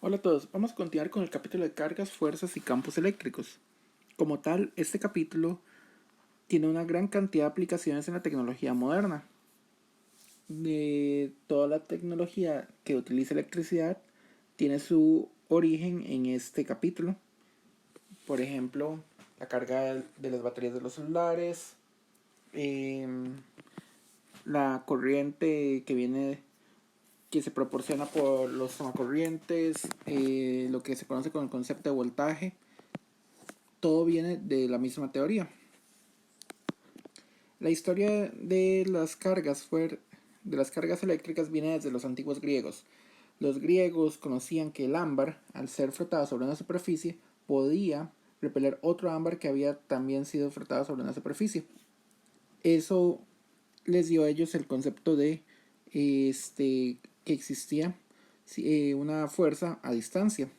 Hola a todos, vamos a continuar con el capítulo de cargas, fuerzas y campos eléctricos. Como tal, este capítulo tiene una gran cantidad de aplicaciones en la tecnología moderna. De toda la tecnología que utiliza electricidad tiene su origen en este capítulo. Por ejemplo, la carga de las baterías de los celulares, la corriente que se proporciona por los tomacorrientes, lo que se conoce con el concepto de voltaje. Todo viene de la misma teoría. La historia de las cargas eléctricas viene desde los antiguos griegos. Los griegos conocían que el ámbar, al ser frotado sobre una superficie, podía repeler otro ámbar que había también sido frotado sobre una superficie. Eso les dio a ellos el concepto de que existía una fuerza a distancia.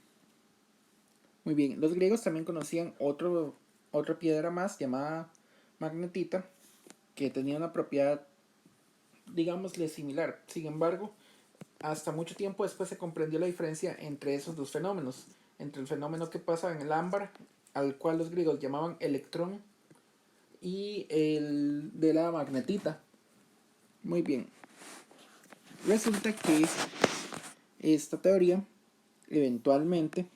Muy bien, los griegos también conocían otra piedra más llamada magnetita, que tenía una propiedad, digámosle, similar. Sin embargo, hasta mucho tiempo después se comprendió la diferencia entre esos dos fenómenos, entre el fenómeno que pasa en el ámbar, al cual los griegos llamaban electrón, y el de la magnetita. Muy bien, resulta que esta teoría eventualmente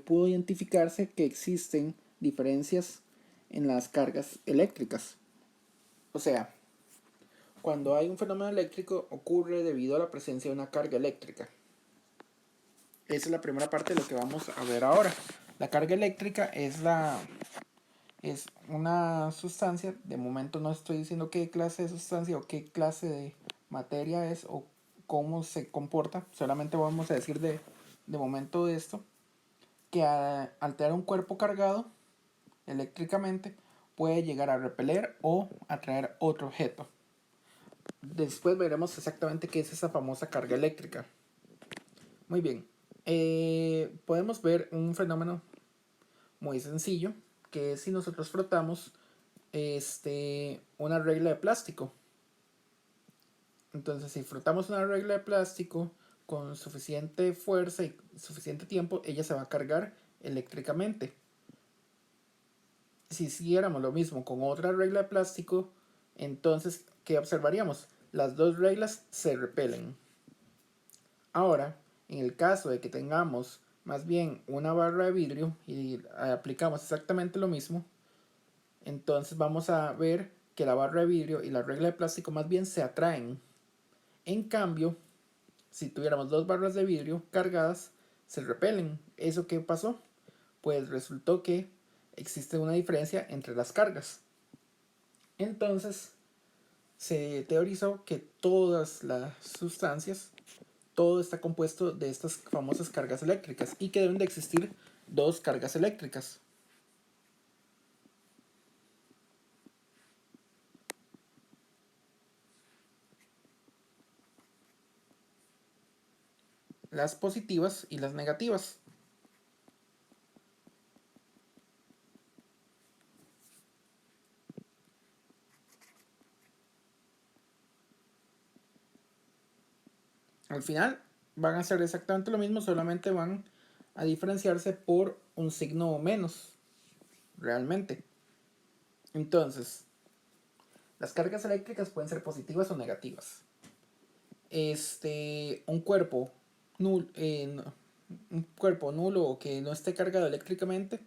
pudo identificarse que existen diferencias en las cargas eléctricas. O sea, cuando hay un fenómeno eléctrico ocurre debido a la presencia de una carga eléctrica. Esa es la primera parte de lo que vamos a ver ahora. La carga eléctrica es una sustancia, de momento no estoy diciendo qué clase de sustancia o qué clase de materia es o cómo se comporta, solamente vamos a decir de momento de esto, que al tener un cuerpo cargado eléctricamente puede llegar a repeler o atraer otro objeto. Después veremos exactamente qué es esa famosa carga eléctrica. Muy bien, podemos ver un fenómeno muy sencillo, que es si nosotros frotamos una regla de plástico. Entonces, si frotamos una regla de plástico con suficiente fuerza y suficiente tiempo, ella se va a cargar eléctricamente. Si hiciéramos lo mismo con otra regla de plástico, entonces, ¿qué observaríamos? Las dos reglas se repelen. Ahora, en el caso de que tengamos más bien una barra de vidrio y aplicamos exactamente lo mismo, entonces vamos a ver que la barra de vidrio y la regla de plástico más bien se atraen. En cambio, si tuviéramos dos barras de vidrio cargadas, se repelen. ¿Eso qué pasó? Pues resultó que existe una diferencia entre las cargas. Entonces, se teorizó que todas las sustancias, todo está compuesto de estas famosas cargas eléctricas y que deben de existir dos cargas eléctricas. Las positivas y las negativas. Al final van a ser exactamente lo mismo, solamente van a diferenciarse por un signo o menos, realmente. Entonces, las cargas eléctricas pueden ser positivas o negativas. Un cuerpo nulo, un cuerpo nulo o que no esté cargado eléctricamente,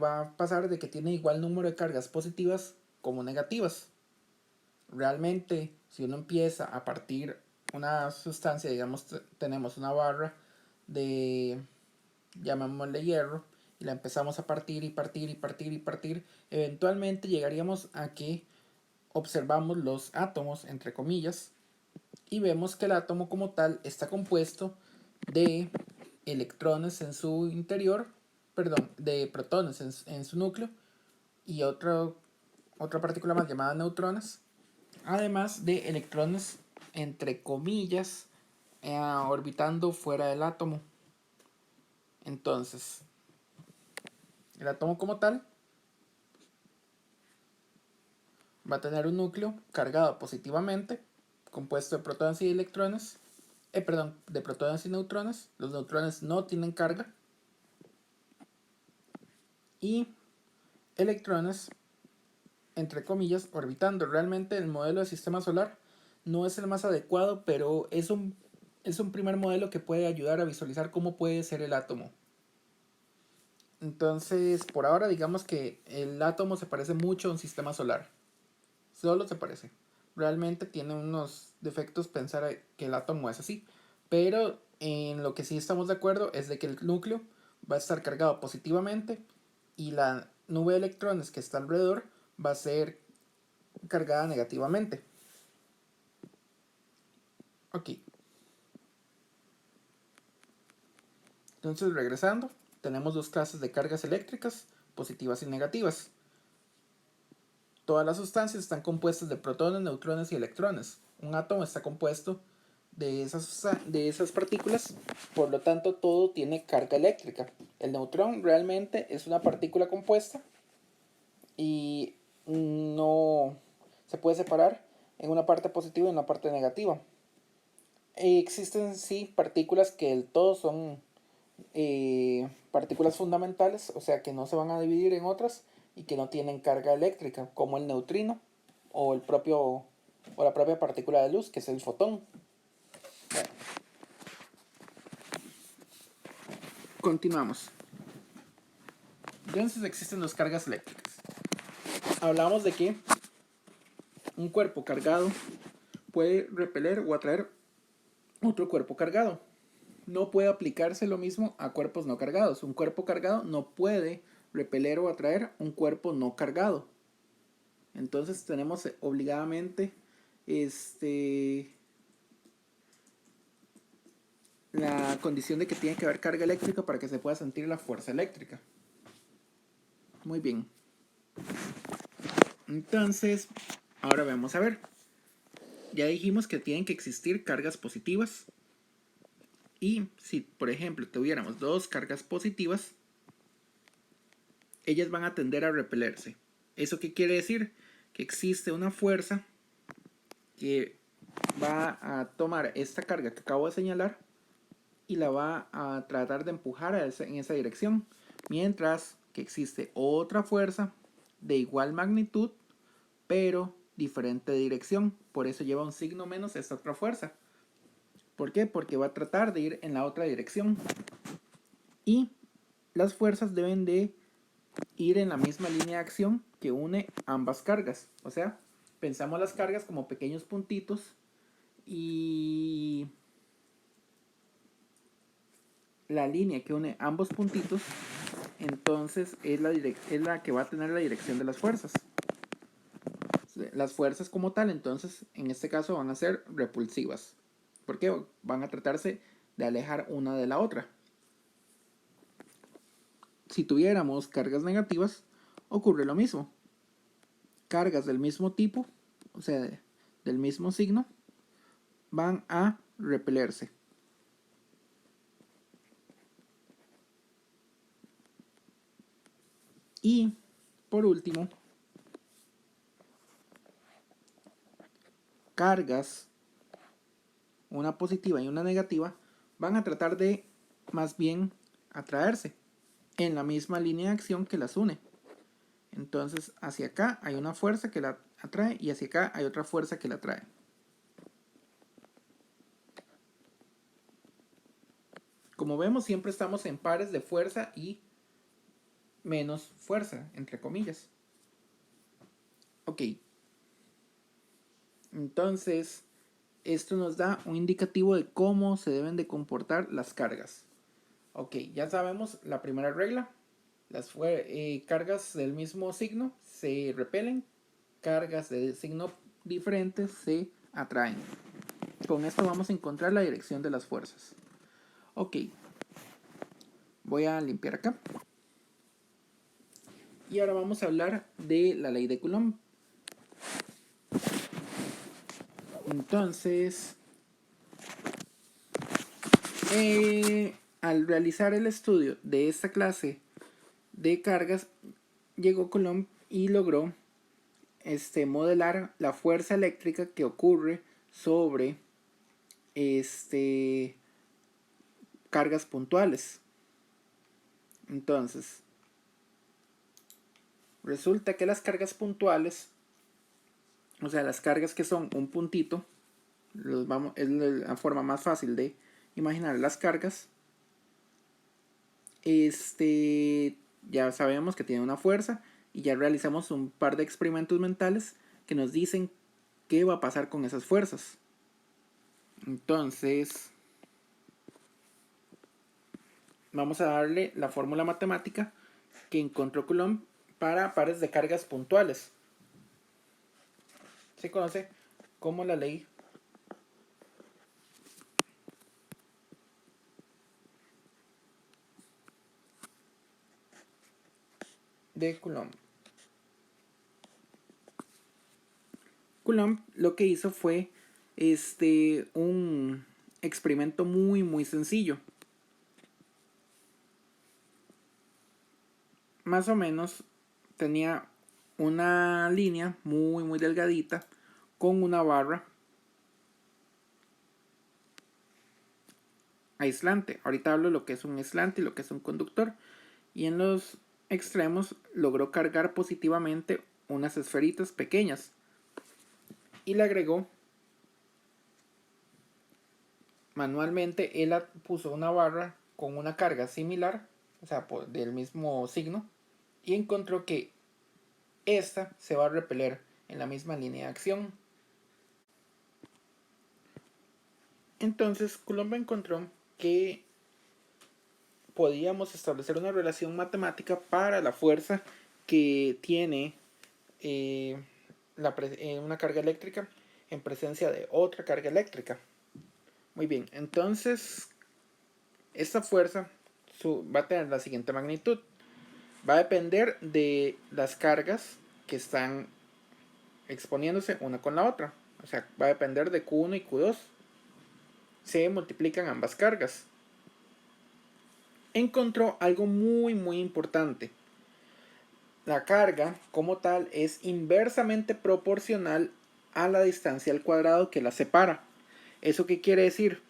va a pasar de que tiene igual número de cargas positivas como negativas. Realmente, si uno empieza a partir una sustancia, digamos, tenemos una barra de, llamémosle hierro, y la empezamos a partir y partir y partir y partir, eventualmente llegaríamos a que observamos los átomos, entre comillas, y vemos que el átomo como tal está compuesto de electrones en su interior, perdón, de protones en su núcleo y otra partícula más llamada neutrones, además de electrones entre comillas orbitando fuera del átomo. Entonces, el átomo como tal va a tener un núcleo cargado positivamente compuesto de protones y electrones, de protones y neutrones. Los neutrones no tienen carga. Y electrones, entre comillas, orbitando. Realmente el modelo del sistema solar no es el más adecuado, pero es un primer modelo que puede ayudar a visualizar cómo puede ser el átomo. Entonces, por ahora digamos que el átomo se parece mucho a un sistema solar. Solo se parece. Realmente tiene unos defectos pensar que el átomo es así. Pero en lo que sí estamos de acuerdo es de que el núcleo va a estar cargado positivamente y la nube de electrones que está alrededor va a ser cargada negativamente. Ok. Entonces, regresando, tenemos dos clases de cargas eléctricas, positivas y negativas. Todas las sustancias están compuestas de protones, neutrones y electrones. Un átomo está compuesto de esas partículas, por lo tanto todo tiene carga eléctrica. El neutrón realmente es una partícula compuesta y no se puede separar en una parte positiva y una parte negativa. Existen sí partículas que del todo son partículas fundamentales, o sea que no se van a dividir en otras y que no tienen carga eléctrica, como el neutrino o la propia partícula de luz, que es el fotón. Bueno, continuamos. Entonces existen dos cargas eléctricas. Hablamos de que un cuerpo cargado puede repeler o atraer otro cuerpo cargado. No puede aplicarse lo mismo a cuerpos no cargados. Un cuerpo cargado no puede repeler o atraer un cuerpo no cargado. Entonces tenemos obligadamente la condición de que tiene que haber carga eléctrica para que se pueda sentir la fuerza eléctrica. Muy bien. Entonces, ahora vamos a ver. Ya dijimos que tienen que existir cargas positivas. Y si, por ejemplo, tuviéramos dos cargas positivas, ellas van a tender a repelerse. ¿Eso qué quiere decir? Que existe una fuerza que va a tomar esta carga que acabo de señalar y la va a tratar de empujar en esa dirección, mientras que existe otra fuerza de igual magnitud pero diferente dirección. Por eso lleva un signo menos esta otra fuerza. ¿Por qué? Porque va a tratar de ir en la otra dirección. Y las fuerzas deben de ir en la misma línea de acción que une ambas cargas. O sea, pensamos las cargas como pequeños puntitos y la línea que une ambos puntitos entonces es la que va a tener la dirección de las fuerzas. Las fuerzas como tal entonces en este caso van a ser repulsivas. ¿Por qué? Van a tratarse de alejar una de la otra. Si tuviéramos cargas negativas, ocurre lo mismo. Cargas del mismo tipo, o sea, del mismo signo, van a repelerse. Y, por último, cargas, una positiva y una negativa, van a tratar de, más bien, atraerse en la misma línea de acción que las une. Entonces, hacia acá hay una fuerza que la atrae y hacia acá hay otra fuerza que la atrae. Como vemos, siempre estamos en pares de fuerza y menos fuerza, entre comillas. Ok. Entonces, esto nos da un indicativo de cómo se deben de comportar las cargas. Ok, ya sabemos la primera regla. Las cargas del mismo signo se repelen, cargas de signo diferente se atraen. Con esto vamos a encontrar la dirección de las fuerzas. Ok, voy a limpiar acá. Y ahora vamos a hablar de la ley de Coulomb. Entonces, al realizar el estudio de esta clase de cargas, llegó Coulomb y logró modelar la fuerza eléctrica que ocurre sobre cargas puntuales. Entonces, resulta que las cargas puntuales, o sea, las cargas que son un puntito, es la forma más fácil de imaginar las cargas. Ya sabemos que tiene una fuerza y ya realizamos un par de experimentos mentales que nos dicen qué va a pasar con esas fuerzas. Entonces, vamos a darle la fórmula matemática que encontró Coulomb para pares de cargas puntuales. Se conoce como la ley de Coulomb. Coulomb lo que hizo fue un experimento muy sencillo. Más o menos tenía una línea muy delgadita con una barra aislante. Ahorita hablo de lo que es un aislante y lo que es un conductor. Y en los extremos logró cargar positivamente unas esferitas pequeñas. Y le agregó manualmente, él puso una barra con una carga similar, o sea, del mismo signo, y encontró que esta se va a repeler en la misma línea de acción. Entonces Coulomb encontró que podíamos establecer una relación matemática para la fuerza que tiene una carga eléctrica en presencia de otra carga eléctrica. Muy bien, entonces esta fuerza va a tener la siguiente magnitud. Va a depender de las cargas que están exponiéndose una con la otra. O sea, va a depender de Q1 y Q2. Se multiplican ambas cargas. Encontró algo muy importante. La carga como tal es inversamente proporcional a la distancia al cuadrado que la separa. ¿Eso qué quiere decir?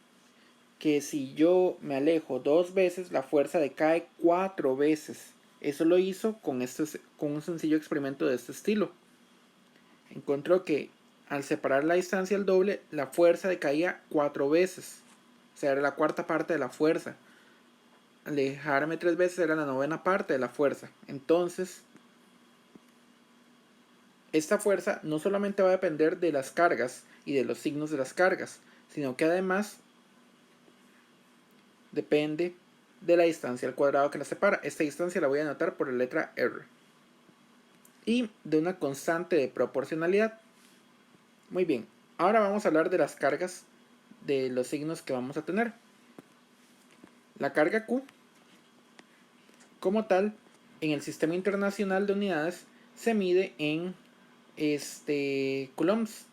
Que si yo me alejo 2 veces, la fuerza decae 4 veces. Eso lo hizo con un sencillo experimento de este estilo. Encontró que al separar la distancia al doble, la fuerza decaía 4 veces. O sea, era la cuarta parte de la fuerza. Alejarme 3 veces era la novena parte de la fuerza. Entonces, esta fuerza no solamente va a depender de las cargas y de los signos de las cargas, sino que además depende de la distancia al cuadrado que la separa. Esta distancia la voy a anotar por la letra R. Y de una constante de proporcionalidad. Muy bien, ahora vamos a hablar de las cargas de los signos que vamos a tener. La carga Q, como tal, en el Sistema Internacional de Unidades se mide en coulombs.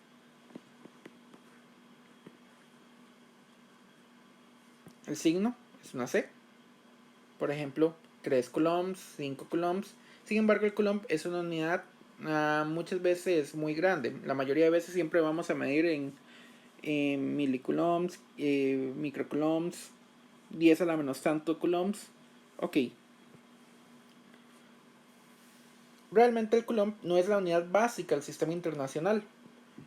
El signo es una C. Por ejemplo, 3 coulombs, 5 coulombs. Sin embargo, el coulomb es una unidad muchas veces muy grande. La mayoría de veces siempre vamos a medir en milicoulombs, microcoulombs, 10 a la menos tanto coulombs. Ok. Realmente el coulomb no es la unidad básica del sistema internacional.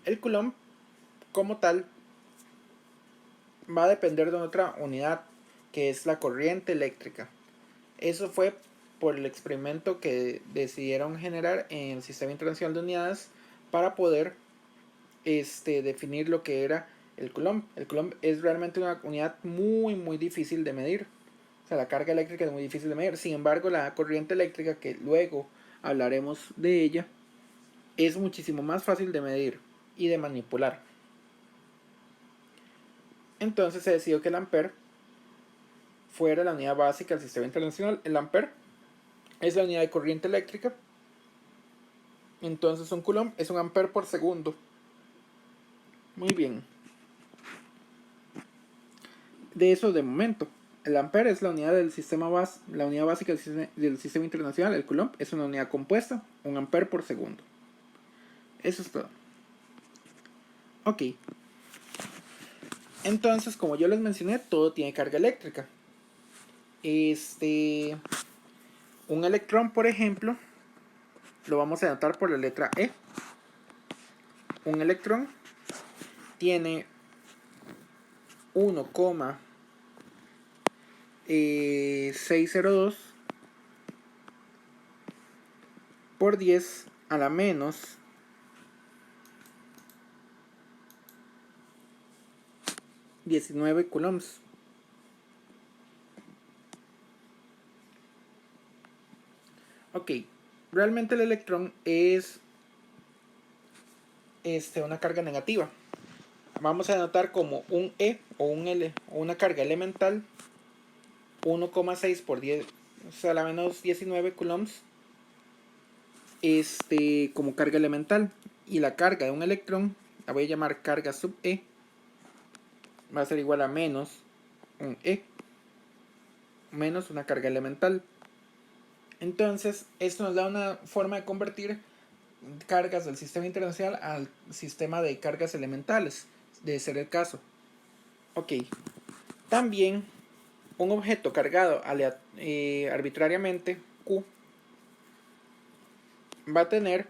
El coulomb, como tal, va a depender de otra unidad, que es la corriente eléctrica. Eso fue por el experimento que decidieron generar en el Sistema Internacional de Unidades para poder definir lo que era el coulomb. El coulomb es realmente una unidad muy difícil de medir. O sea, la carga eléctrica es muy difícil de medir. Sin embargo, la corriente eléctrica, que luego hablaremos de ella, es muchísimo más fácil de medir y de manipular. Entonces se decidió que el ampere fuera la unidad básica del sistema internacional. El ampere es la unidad de corriente eléctrica. Entonces un coulomb es un ampere por segundo. Muy bien. De eso de momento. El ampere es la unidad del sistema la unidad básica del sistema internacional. El coulomb es una unidad compuesta, un ampere por segundo. Eso es todo. Ok. Entonces, como yo les mencioné, todo tiene carga eléctrica. Un electrón, por ejemplo, lo vamos a anotar por la letra E. Un electrón tiene 1,602 por 10 a la menos 19 coulombs. Ok, realmente el electrón es una carga negativa. Vamos a anotar como un E o un L o una carga elemental 1,6 por 10 a la menos 19 coulombs como carga elemental. Y la carga de un electrón la voy a llamar carga sub E, va a ser igual a menos un E menos una carga elemental. Entonces esto nos da una forma de convertir cargas del sistema internacional al sistema de cargas elementales, de ser el caso. Ok, también un objeto cargado arbitrariamente Q va a tener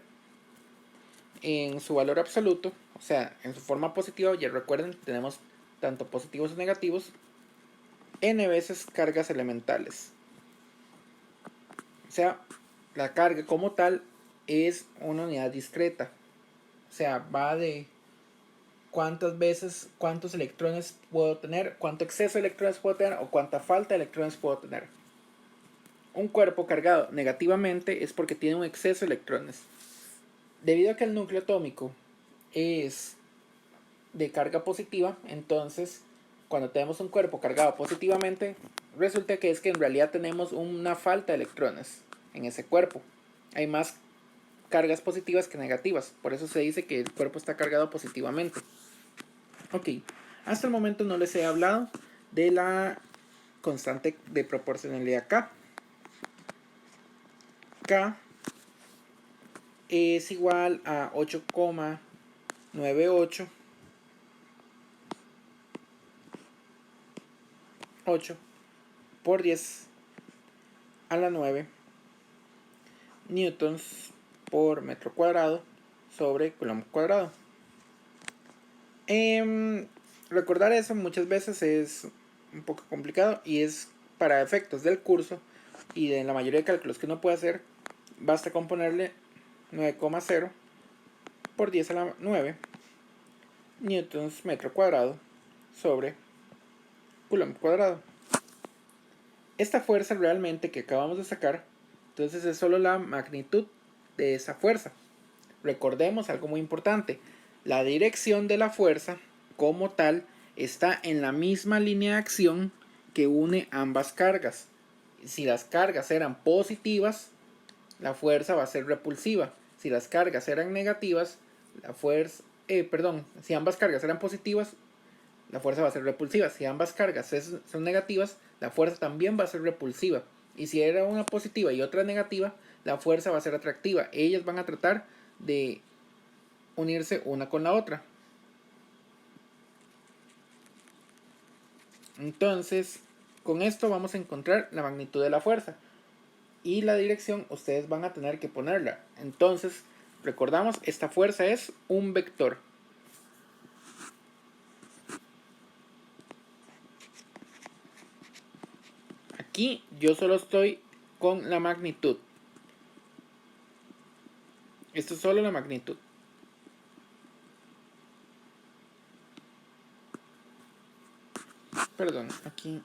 en su valor absoluto, o sea, en su forma positiva, ya recuerden, tenemos tanto positivos y negativos, n veces cargas elementales. O sea, la carga como tal es una unidad discreta. O sea, va de cuántas veces, cuántos electrones puedo tener, cuánto exceso de electrones puedo tener o cuánta falta de electrones puedo tener. Un cuerpo cargado negativamente es porque tiene un exceso de electrones. Debido a que el núcleo atómico es de carga positiva, entonces cuando tenemos un cuerpo cargado positivamente, resulta que es que en realidad tenemos una falta de electrones en ese cuerpo. Hay más cargas positivas que negativas, por eso se dice que el cuerpo está cargado positivamente. Ok, hasta el momento no les he hablado de la constante de proporcionalidad K. K es igual a 8,98 por 10 a la 9 newtons por metro cuadrado sobre coulomb cuadrado. Recordar eso muchas veces es un poco complicado y es para efectos del curso y de la mayoría de cálculos que uno puede hacer, basta con ponerle 9,0 por 10 a la 9 newtons metro cuadrado sobre coulomb cuadrado. Esta fuerza realmente que acabamos de sacar, entonces es solo la magnitud de esa fuerza. Recordemos algo muy importante, la dirección de la fuerza como tal está en la misma línea de acción que une ambas cargas. Si las cargas eran positivas, la fuerza va a ser repulsiva. Si las cargas eran negativas, la fuerza, si ambas cargas eran positivas, la fuerza va a ser repulsiva. Si ambas cargas son negativas, la fuerza también va a ser repulsiva. Y si era una positiva y otra negativa, la fuerza va a ser atractiva. Ellas van a tratar de unirse una con la otra. Entonces, con esto vamos a encontrar la magnitud de la fuerza. Y la dirección ustedes van a tener que ponerla. Entonces, recordamos, esta fuerza es un vector. Aquí yo solo estoy con la magnitud. Esto es solo la magnitud. Perdón, aquí.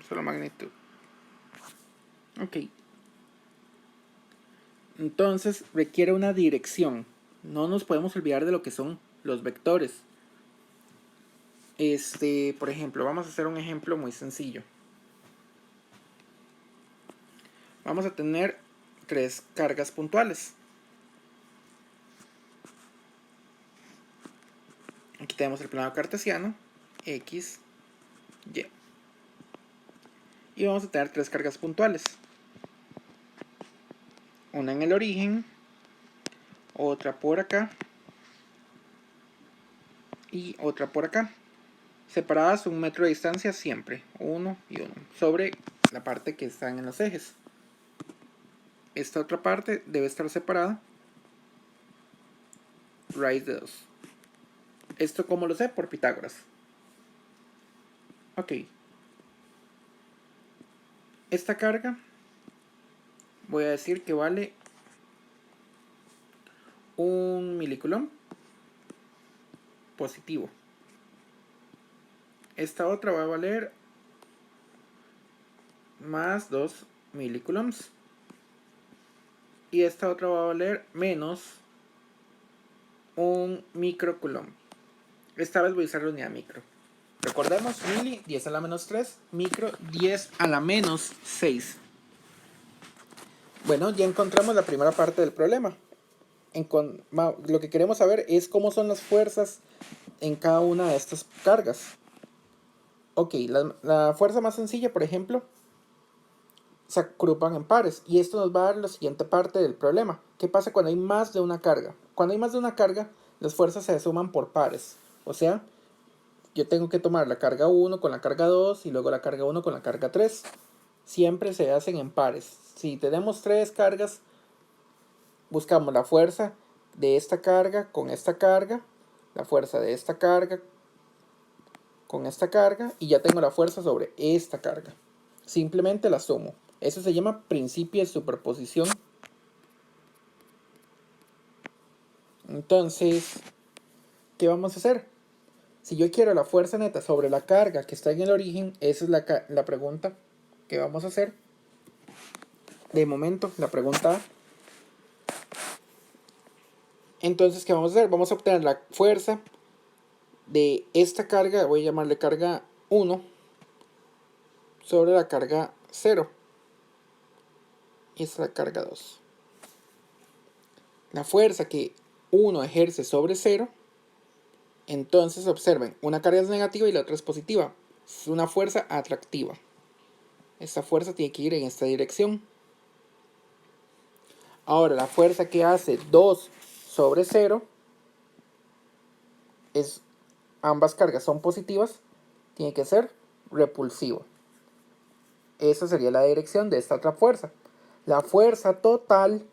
Solo magnitud. Ok. Entonces requiere una dirección. No nos podemos olvidar de lo que son los vectores. Por ejemplo, vamos a hacer un ejemplo muy sencillo. Vamos a tener 3 cargas puntuales. Aquí tenemos el plano cartesiano, X, Y. Y vamos a tener 3 cargas puntuales. Una en el origen, otra por acá y otra por acá. Separadas 1 metro de distancia siempre, 1 y 1, sobre la parte que están en los ejes. Esta otra parte debe estar separada raíz de 2. ¿Esto cómo lo sé? Por Pitágoras. Ok. Esta carga voy a decir que vale 1 milicoulomb positivo. Esta otra va a valer más 2 milicoulombs. Y esta otra va a valer menos 1 microcoulomb. Esta vez voy a usar la unidad micro. Recordemos, mili 10 a la menos 3, micro 10 a la menos 6. Bueno, ya encontramos la primera parte del problema. Lo que queremos saber es cómo son las fuerzas en cada una de estas cargas. Ok, la fuerza más sencilla, por ejemplo, se agrupan en pares. Y esto nos va a dar la siguiente parte del problema. ¿Qué pasa cuando hay más de una carga? Cuando hay más de una carga, las fuerzas se suman por pares. O sea, yo tengo que tomar la carga 1 con la carga 2 y luego la carga 1 con la carga 3. Siempre se hacen en pares. Si tenemos 3 cargas, buscamos la fuerza de esta carga con esta carga, la fuerza de esta carga con esta carga, y ya tengo la fuerza sobre esta carga. Simplemente la sumo. Eso se llama principio de superposición. Entonces, ¿qué vamos a hacer? Si yo quiero la fuerza neta sobre la carga que está en el origen, esa es la pregunta que vamos a hacer. De momento, la pregunta A. Entonces, ¿qué vamos a hacer? Vamos a obtener la fuerza de esta carga, voy a llamarle carga 1, sobre la carga 0. Y esta es la carga 2. La fuerza que 1 ejerce sobre 0, entonces observen, una carga es negativa y la otra es positiva. Es una fuerza atractiva. Esta fuerza tiene que ir en esta dirección. Ahora, la fuerza que hace 2 sobre 0, ambas cargas son positivas, tiene que ser repulsivo. Esa sería la dirección de esta otra fuerza. La fuerza total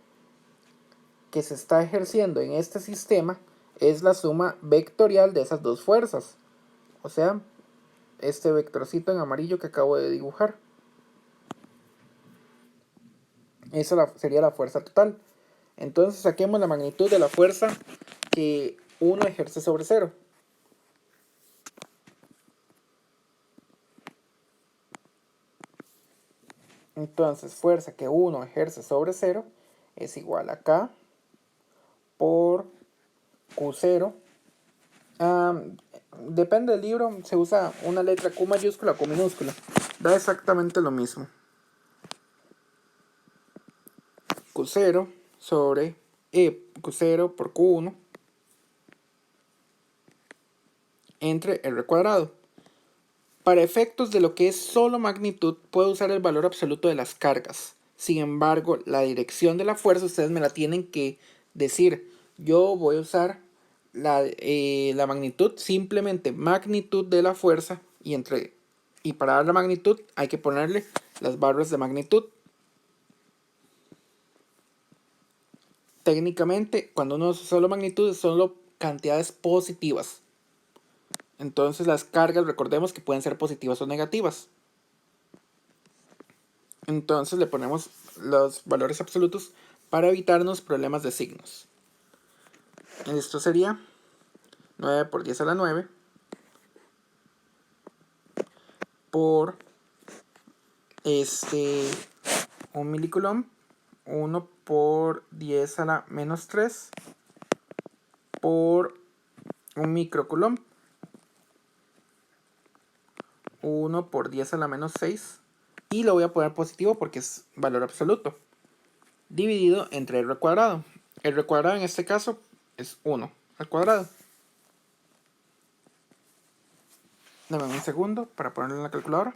que se está ejerciendo en este sistema es la suma vectorial de esas dos fuerzas. O sea, este vectorcito en amarillo que acabo de dibujar. Esa sería la fuerza total. Entonces saquemos la magnitud de la fuerza que 1 ejerce sobre 0. Entonces fuerza que 1 ejerce sobre 0 es igual a K por Q0. Depende del libro, se usa una letra Q mayúscula o Q minúscula. Da exactamente lo mismo. Q0 sobre Q0 por Q1 entre R cuadrado. Para efectos de lo que es solo magnitud, puedo usar el valor absoluto de las cargas. Sin embargo, la dirección de la fuerza ustedes me la tienen que decir. Yo voy a usar la magnitud, simplemente magnitud de la fuerza, y para dar la magnitud hay que ponerle las barras de magnitud. Técnicamente, cuando uno usa solo magnitud, son solo cantidades positivas. Entonces las cargas, recordemos que pueden ser positivas o negativas. Entonces le ponemos los valores absolutos para evitarnos problemas de signos. Esto sería 9 por 10 a la 9 por 1 milicoulomb, 1 por 10 a la menos 3 por un microcoulomb. 1 por 10 a la menos 6. Y lo voy a poner positivo porque es valor absoluto. Dividido entre r cuadrado. R cuadrado en este caso es 1 al cuadrado. Dame un segundo para ponerlo en la calculadora.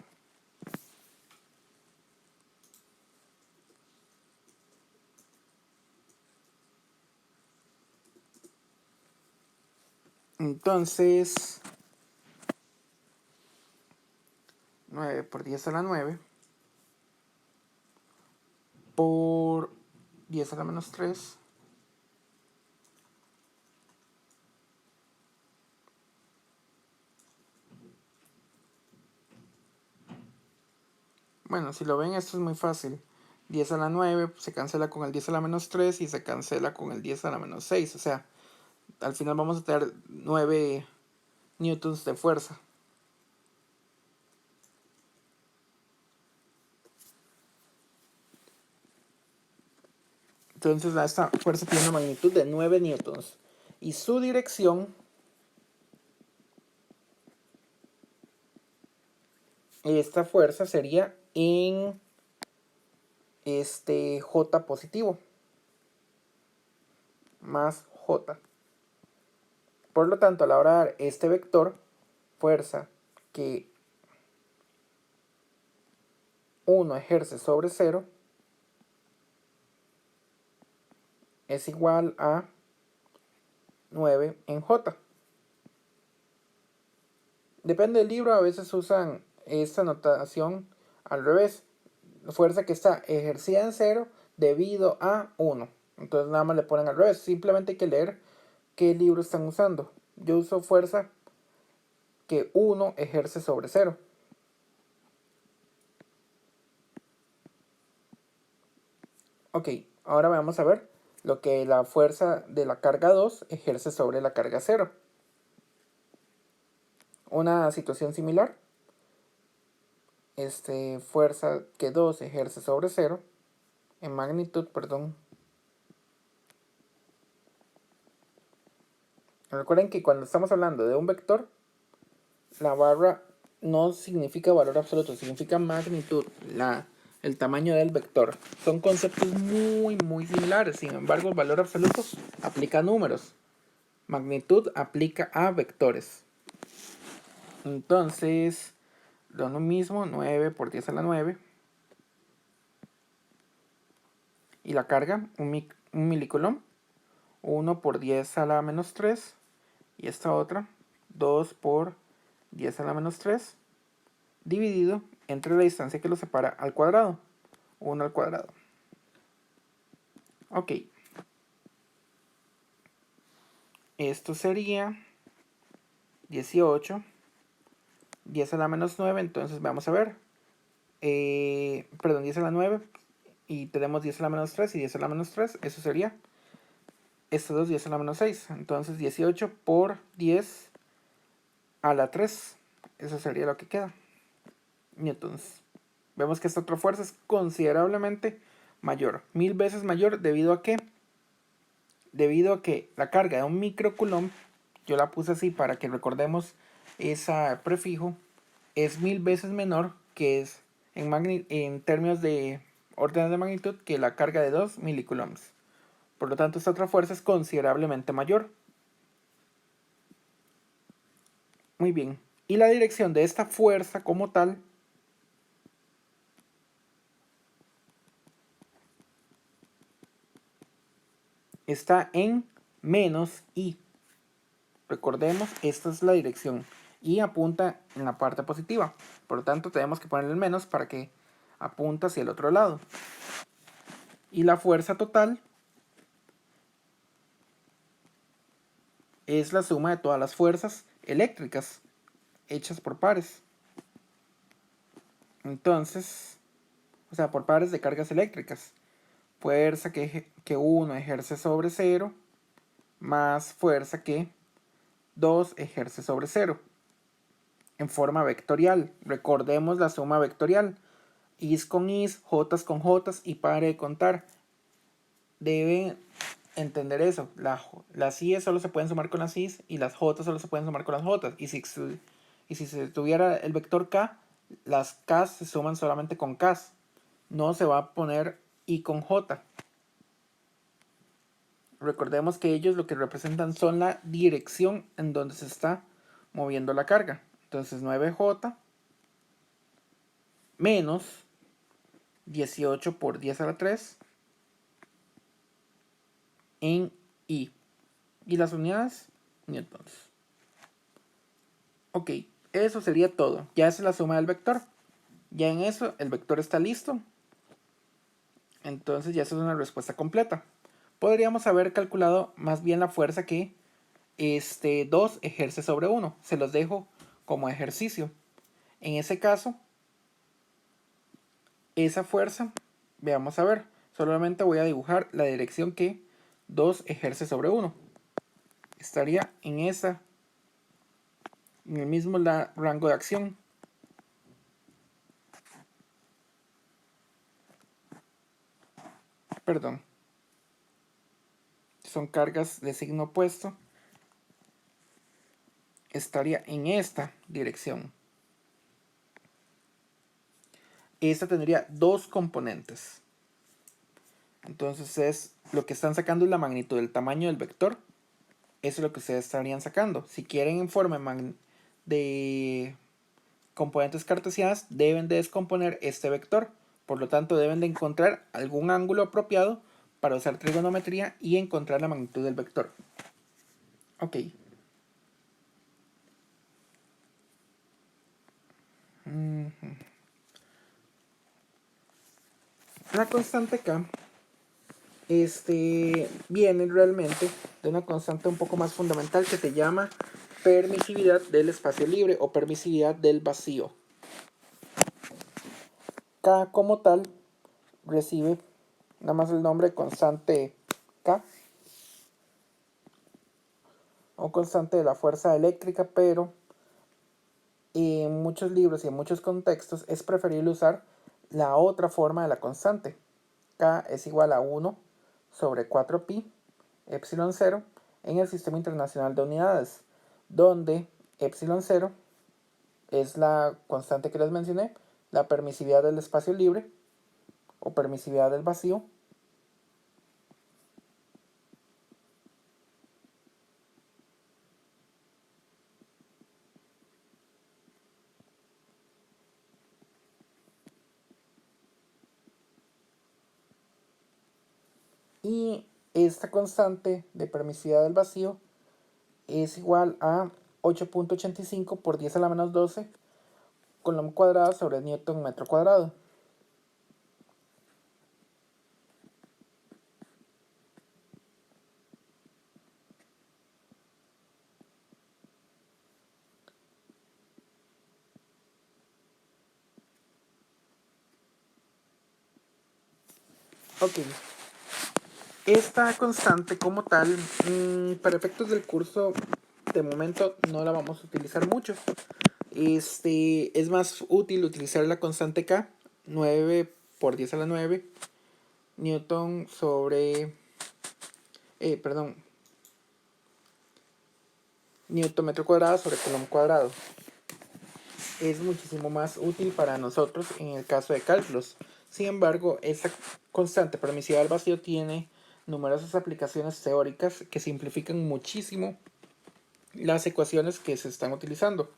Entonces, 9 por 10 a la 9 por 10 a la menos 3 Bueno, si lo ven, esto es muy fácil. 10 a la 9 se cancela con el 10 a la menos 3 y se cancela con el 10 a la menos 6. O sea, al final vamos a tener 9 newtons de fuerza. Entonces esta fuerza tiene una magnitud de 9 newtons. Y su dirección esta fuerza sería en J positivo más J. Por lo tanto, a la hora de dar este vector, fuerza que 1 ejerce sobre 0 es igual a 9 en J. Depende del libro, a veces usan esta notación al revés. Fuerza que está ejercida en 0 debido a 1. Entonces nada más le ponen al revés. Simplemente hay que leer qué libro están usando. Yo uso fuerza que 1 ejerce sobre 0. Ok, ahora vamos a ver lo que la fuerza de la carga 2 ejerce sobre la carga 0. Una situación similar. Fuerza que 2 ejerce sobre 0 en magnitud, perdón. Recuerden que cuando estamos hablando de un vector, la barra no significa valor absoluto, significa magnitud, el tamaño del vector. Son conceptos muy similares, sin embargo el valor absoluto aplica a números. Magnitud aplica a vectores. Entonces, lo mismo, 9 por 10 a la 9. Y la carga, un milicoulomb, 1 por 10 a la menos 3. Y esta otra, 2 por 10 a la menos 3, dividido entre la distancia que lo separa al cuadrado, 1 al cuadrado. Ok. Esto sería 18, 10 a la menos 9, entonces vamos a ver. Perdón, 10 a la 9, y tenemos 10 a la menos 3 y 10 a la menos 3, eso sería estos dos 10 a la menos 6. Entonces 18 por 10 a la 3, eso sería lo que queda. Newtons. Vemos que esta otra fuerza es considerablemente mayor, 1000 veces mayor, debido a que la carga de un microcoulomb, yo la puse así para que recordemos ese prefijo, es 1000 veces menor, que es en términos de órdenes de magnitud, que la carga de 2 milicoulombs. Por lo tanto, esta otra fuerza es considerablemente mayor. Muy bien. Y la dirección de esta fuerza como tal está en menos I. Recordemos, esta es la dirección. Y apunta en la parte positiva. Por lo tanto, tenemos que ponerle el menos para que apunte hacia el otro lado. Y la fuerza total es la suma de todas las fuerzas eléctricas hechas por pares. Entonces, o sea, por pares de cargas eléctricas. Fuerza que 1 ejerce sobre 0 más fuerza que 2 ejerce sobre 0. En forma vectorial. Recordemos la suma vectorial. Is con is, jotas con jotas y pare de contar. Debe entender eso. Las i solo se pueden sumar con las i y las j solo se pueden sumar con las j. Y si se tuviera el vector k, las k se suman solamente con k. No se va a poner i con j. Recordemos que ellos lo que representan son la dirección en donde se está moviendo la carga. Entonces 9j menos 18 por 10 a la 3 en i. Y las unidades, newtons. Ok, eso sería todo. Ya es la suma del vector. Ya en eso el vector está listo. Entonces ya eso es una respuesta completa. Podríamos haber calculado más bien la fuerza que 2 ejerce sobre 1. Se los dejo como ejercicio. En ese caso, esa fuerza, veamos a ver, solamente voy a dibujar la dirección que 2 ejerce sobre 1. Estaría en el mismo rango de acción. Perdón. Son cargas de signo opuesto. Estaría en esta dirección. Esta tendría dos componentes. Entonces lo que están sacando es la magnitud del tamaño del vector. Eso es lo que ustedes estarían sacando. Si quieren en forma de componentes cartesianas, deben de descomponer este vector. Por lo tanto, deben de encontrar algún ángulo apropiado para usar trigonometría y encontrar la magnitud del vector. Ok. La constante K viene realmente de una constante un poco más fundamental que se llama permisividad del espacio libre o permisividad del vacío. K como tal recibe nada más el nombre de constante K o constante de la fuerza eléctrica, pero en muchos libros y en muchos contextos es preferible usar la otra forma de la constante. K es igual a 1 sobre 4pi epsilon 0 en el Sistema Internacional de Unidades, donde epsilon 0 es la constante que les mencioné, la permisividad del espacio libre o permisividad del vacío. Y esta constante de permisividad del vacío es igual a 8.85 por 10 a la menos 12 Coulomb cuadrado sobre Newton metro cuadrado. Ok, esta constante como tal, para efectos del curso, de momento no la vamos a utilizar mucho. Es más útil utilizar la constante K, 9 por 10 a la 9, Newton sobre, Newton metro cuadrado sobre Coulomb cuadrado. Es muchísimo más útil para nosotros en el caso de cálculos. Sin embargo, esta constante permisividad del vacío tiene numerosas aplicaciones teóricas que simplifican muchísimo las ecuaciones que se están utilizando.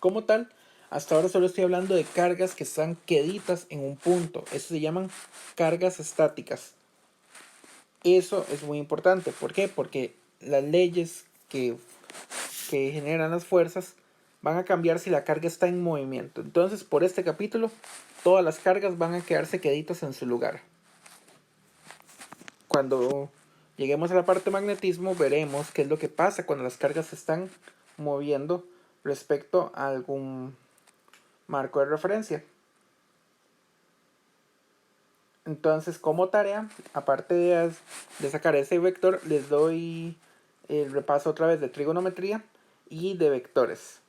Como tal, hasta ahora solo estoy hablando de cargas que están queditas en un punto. Eso se llaman cargas estáticas. Eso es muy importante. ¿Por qué? Porque las leyes que generan las fuerzas van a cambiar si la carga está en movimiento. Entonces, por este capítulo, todas las cargas van a quedarse queditas en su lugar. Cuando lleguemos a la parte de magnetismo, veremos qué es lo que pasa cuando las cargas se están moviendo respecto a algún marco de referencia. Entonces, como tarea, aparte de sacar ese vector, les doy el repaso otra vez de trigonometría y de vectores.